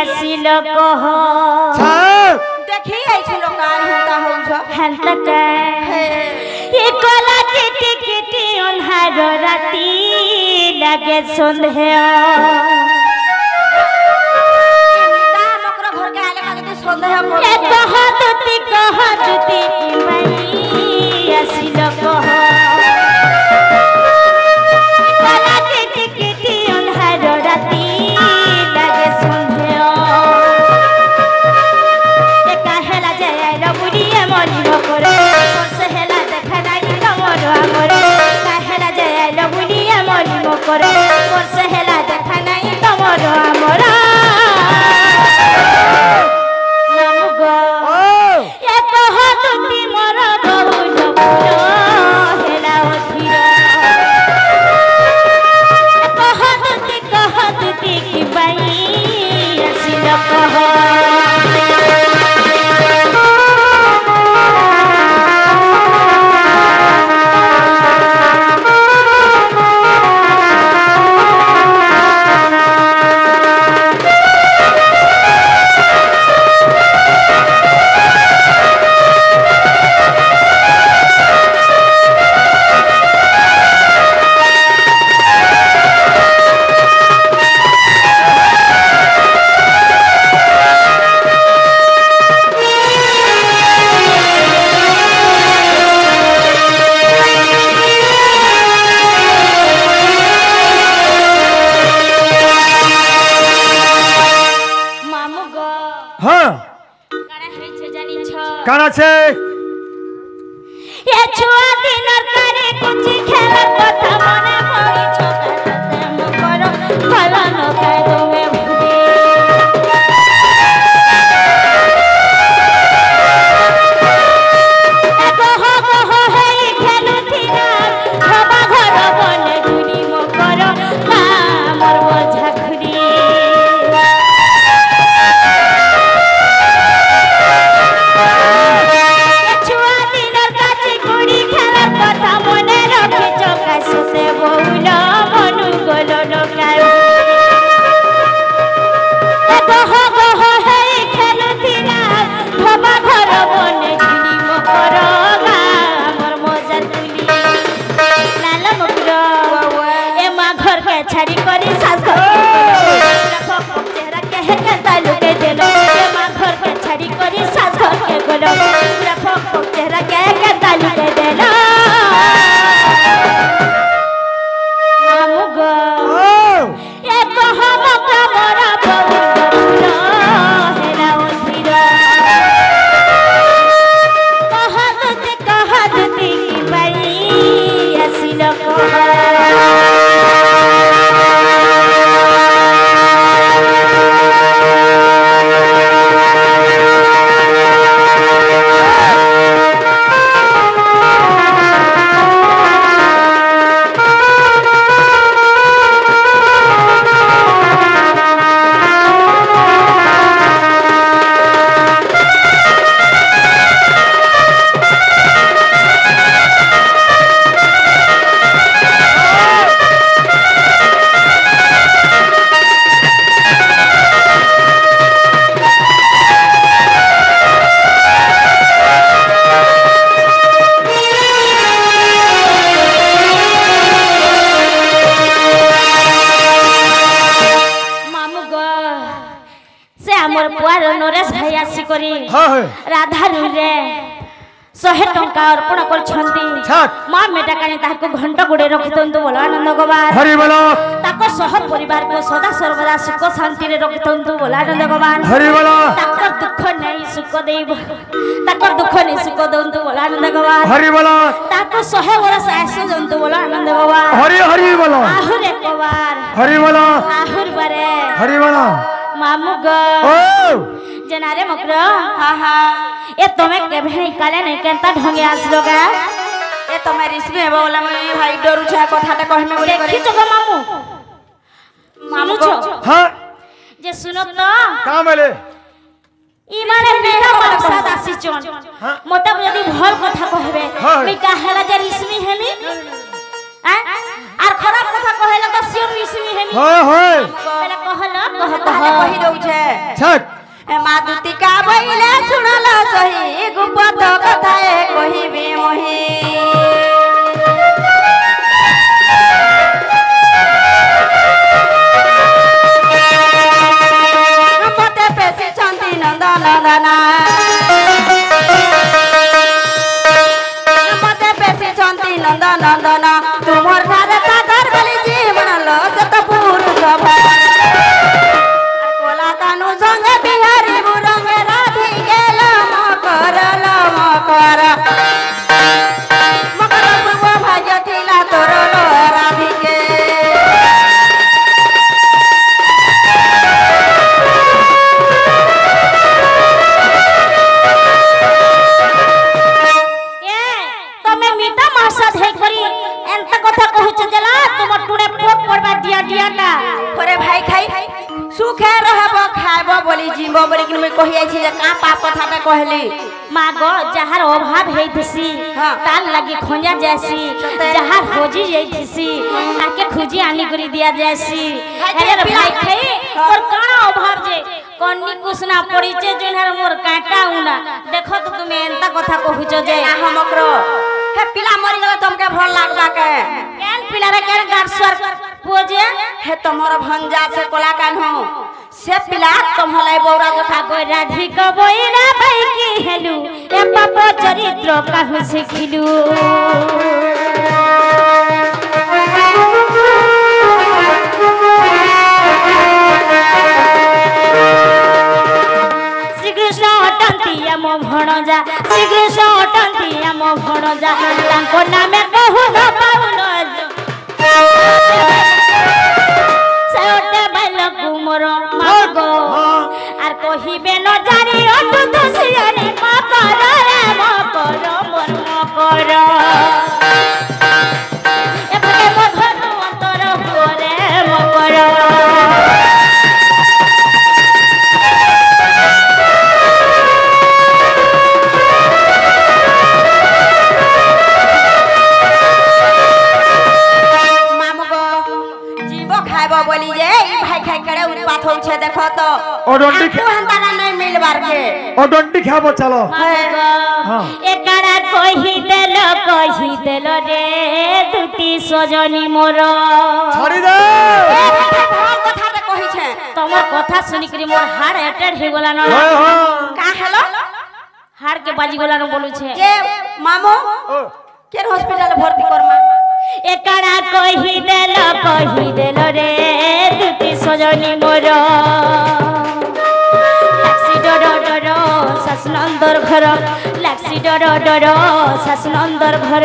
आसिल कह देखी आई छ लोकाल हेता हो छ हेंता का ये कला किटी किटी अन्हार राती लागे संदेह मकर घर के आले का संदेह कर ए कह दुती की मई आसिल कह कला किटी किटी अन्हार राती लागे संदेह ए काहेला जाय रबुड़िए मनी भकर से हेला देखा नाही तमर हमर काहेला जाय रबुड़िए मनी भकर से हेला देखा नाही तमर हमर नामुगो ए कह तुती मोर बहुल फूल हेला अधीर कह तुती की बाई आसिल कह কার আছে এ ছুয়া দিনর করে কুচি খেলার কথা মনে পড়ি ছোটা মকর ভালো নকায় তুমি ভুলে কহ কহ হেই খেলুথিনা বাবা ঘর বনে দুনি মকর আমার বোঝা খুরি छाड़ी करी सास चेहरा के है केता लुके देलो मां घर के छाड़ी करी सास घर के गोलो चेहरा के है केता लुके देलो मामुगो ए कह मका मोरा बहुल हेला अधीर कह दुती की बाई आसिल कह राधा रे 100 टंका अर्पण कर मां मेटा कानी ताको घंटा गुडे रखितंतु बोल आनंद गवार हरि बोल ताको सह परिवार को सदा सर्वदा सुख शांति रे रखितंतु बोल आनंद गवार हरि बोल ताको दुख नहीं सुख देब ताको दुख नहीं सुख दंतु बोल आनंद गवार हरि बोल ताको 100 वर्ष आयु दंतु बोल आनंद गवार हरि हरि बोल आहुर एक बार हरि बोल आहुर बारे हरि बोल मामुग ओ जनारे मकर हां हां ए तमे केभे काले नहीं केनता ढंगे आसलो गा ए तमे रिस्मे बोला मैं भाई डरू छा कथाटा कहमे बोले देखि छ ग मामू मामू छ हां जे सुनो तो का बोले ई माने मेरा मकसद आसी चोन मते यदि भल कथा कहबे मी काहेला जे रिस्मी हेमी आर खराब कथा कहेला तो सिर रिस्मी हेमी होय होय पहले कहला कह कही दउ छे छठ ए मादुती का बइले सुनल सही गुपत कथा ए कहिबे मोहि मते पेसी चंदी नंदन नंदना मते पेसी चंदी नंदन नंदना तुमर घर सागर बलि जीवन लो सतपुर सभा कोला कानू संग बिहारी बुरंग राधी गेल मकर मकर पूर्व भाग्य थिला तोर लो राधी के तमे मिता मासा धै करी एंत कथा कहछ जला तुम टुडे पोक पड़बा दिया दियाटा ओरे भाई खाई सुखे रहब खाइब बोली जीव बोली कि मैं कहि आइ छी जे का पाप कथा कहली मागो जहार अभाव है दिसी हाँ। तार लगी खोजा जैसी जहार खोजी जैसी ताके खुजी आनी करी दिया जैसी अरे भाई खाई और काना अभाव जे कन्नी कुसना पड़ी छे जेनहर मोर काटा उना देखो तो तुम एंता कथा कहूछ जे हमकरो हे पिला मरि गेल तुमके भल लागबा के केन पिला रे केन गार स्वर पोजे हे तमर भंजा से कोला कान हो से पिला तुम हलाई बौरा कथा गो राधी कबोइरा भाई की हेलु ए पाप चरित्र काहु सिखिलु श्री कृष्ण अटंती आम भणजा श्री कृष्ण अटंती आम भणजा तांको नामे कहु न पाउन सटे बालक मोर मागो आर कहिबे न जानी अटु दसियानी मकर रे मकर मोर मकर एपटे मधुर अंतर होरे मकर बोली जे ई भाई खाई करे उत्पात हो छे देखो तो ओ डंडी तू हंदाना नहीं मिलबार के ओ डंडी खाबो चलो हां एकड़ा कहि देलो रे दुती सजनी मोर छाड़ी दे ए भाई कथा ते कहि छे तमर कथा सुनि करी मोर हार्ट अटैक हे गेला न का हेलो हार्ट के बाजी गेला न बोलू छे के मामो केन हॉस्पिटल भर्ती करमा एकड़ा कहि देलो रे दुती सजनी मोर लाक्सी डर शासनंदर घर लाक्सी डर शासनंदर घर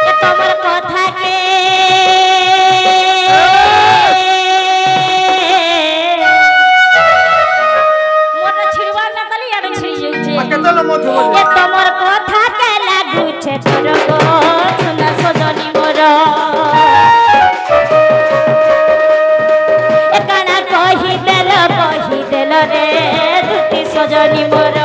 ए तमर कथा के मोर छिड़वा न कली यार छिड़ी जाई केतल मत हो ए तमर कथा के लागू छे तोर गो सुना सजनी मोर ए काना कहि देल रे दुती सजनी मोर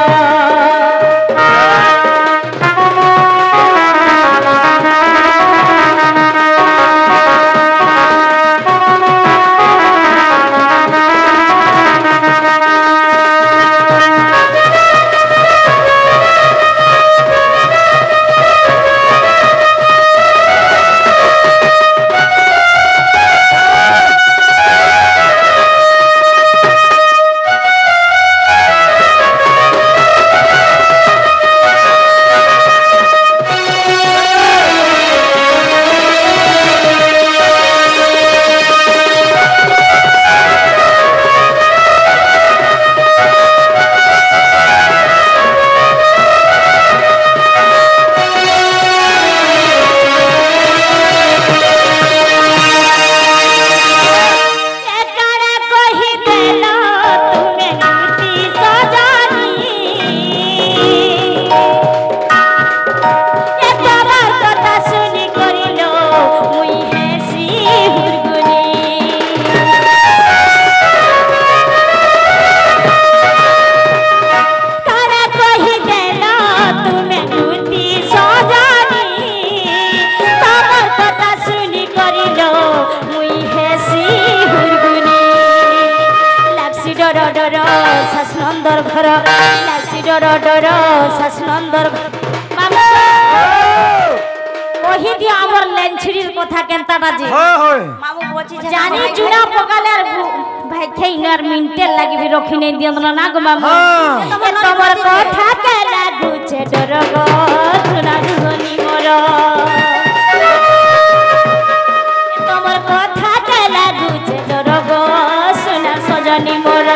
ডর ডর শাসনন্দর ঘর লাসি ডর ডর শাসনন্দর ঘর মামু কহি দিও আমার লেঞ্ছড়ির কথা কেনতাটা যে হয় হয় মামু বচি জানি চুনা পকালে আর ভাই খেইনার মিনিটের লাগিবি রখি নেই দিও না গো মামু হ্যাঁ। তোমার কথা কে লাগুছে ডর গো চুনা ধনি মোর তোমার কথা কে লাগুছে ডর গো সোনা সজনী মোর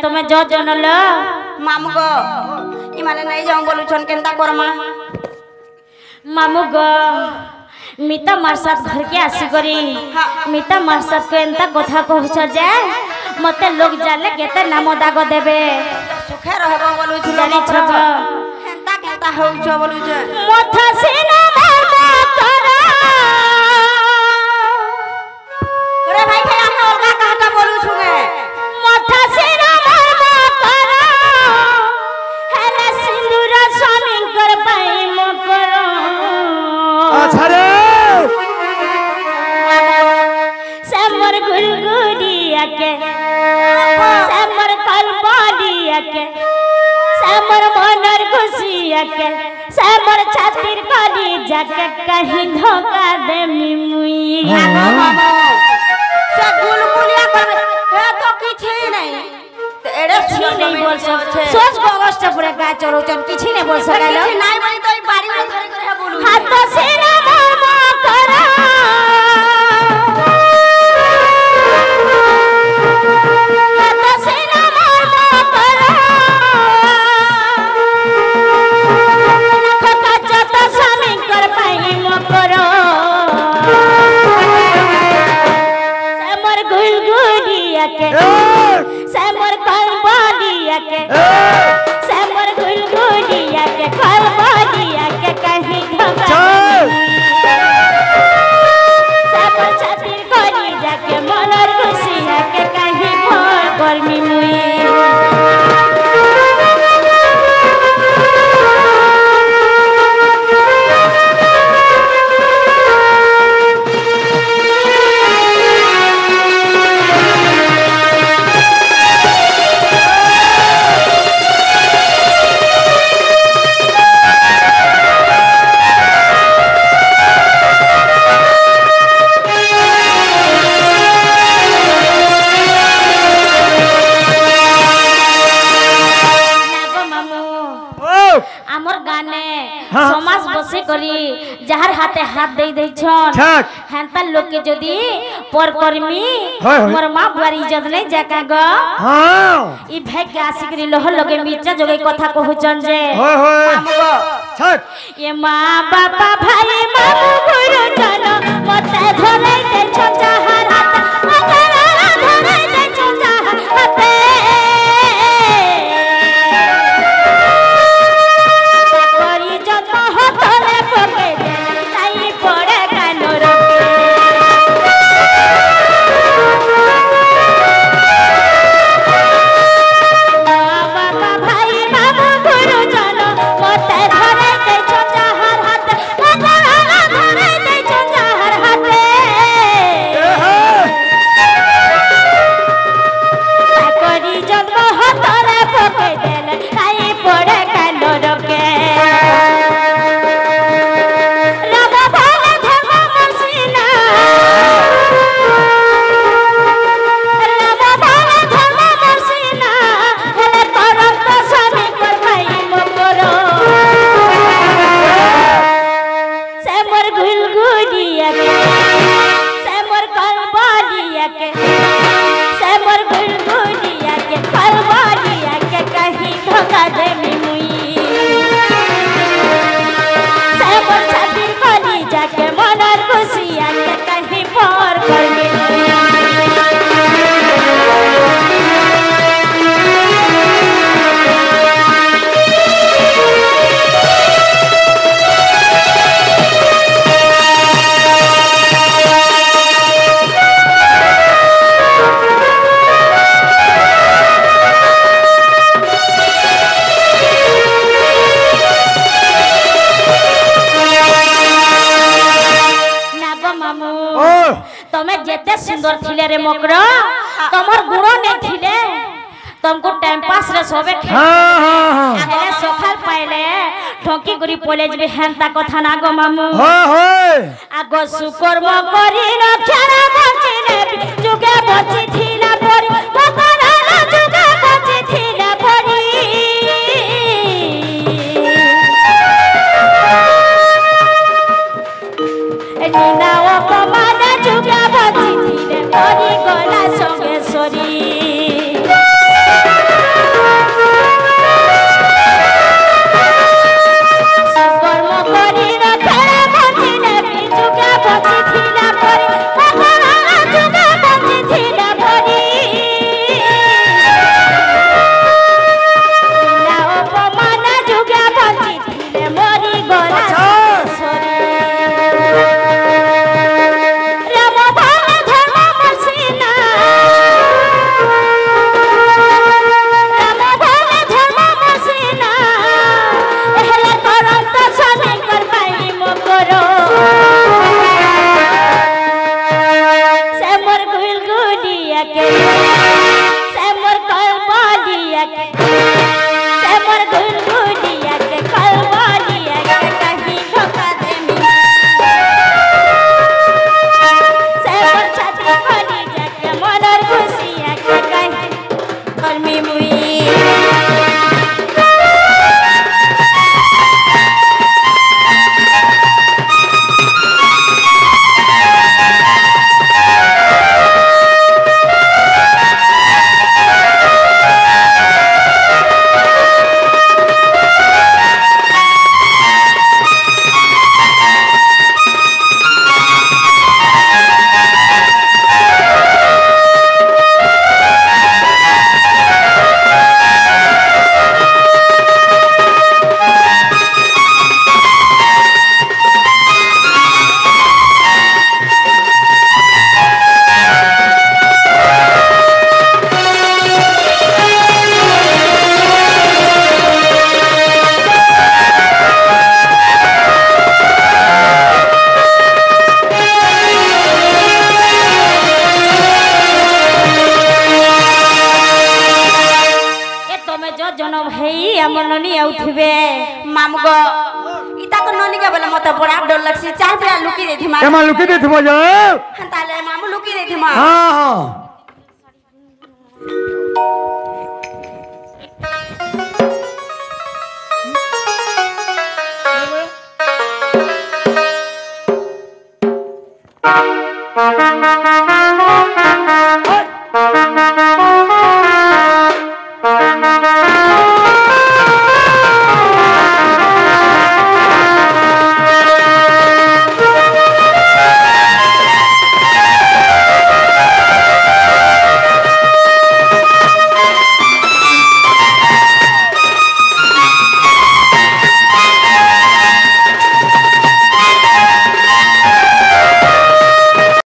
তুমি যজন ল মামু গো ইমানে নাই যাও বলুছন কেনতা করমা মামু গো মিতা মার সাথ ঘর के आसी करी मिता मार साथ को एंता कथा कहछ जे मते लोग जाले केते नाम दाग देबे सुखे रहबो बलुछु जानी छग केनता केनता होउछ बलुछ मथा सिना मामा करा अरे भाई भाई हम अलगा कहता बोलुछु गे मथा सिना मामा करा हेले सिंदूर स्वामी कर पाई म करो अच्छा रे समर गुलगुलिया के समर कलबलिया के समर मनर खुशिया के समर छातिर कली जाके कहीं धोखा दे मिमुई से गुलगुलिया कर हे तो किछि नहीं ते एड़े किछि नहीं बोल सकते सोच अगस्त पूरे का चरोचन किछि नहीं बोल सकेलो किछि नहीं बनी तो ई बारी में धरे करे बोलू हाथ से ना मामा करा हाथ से ना मामा करा खका जत स्वामी कर पाई म करो समर गुलगुलिया के समर कलबलिया के समर गुलगुलिया के कलबलिया के कहीं धोखा समर छातिर करी जाके मनर खुशिया के कहीं भोर गर्मी मुई समाज बसे करी जहार हाथे हाथ दे दे छन हेंता लोग के जदी पर कर्मी हमर मां बुआरी इज्जत नहीं जाका ग हां ई भाई के आसी करी लोह लगे मिर्चा जगे कथा कहउचन जे होय होय मामगो छट ये मां बापा भाई मामू गुरु जन मते धरे दे छन जहार हाथ अगरा धरे दे छन जहार हाथे धरे যেতে সুন্দর ছিলে রে মকর তোমার গুণ নেই ছিলে तुमको टाइम पास रे सोबे खेले सकाल पाइले ঠকি করি পলে যাবে হেনতা কথা না গো মামু আগো সুকর্ম করি রক্ষারা বঞ্চি নেবি যুগে বঞ্চি থিলা পরি ভগবান যুগে বঞ্চি থিলা পরি নিনা অপমান যুগে বঞ্চি থিলে পরি গলা সঙ্গে সরি केमा लुकी दे थमा जा ताले मामू लुकी दे थमा हां हां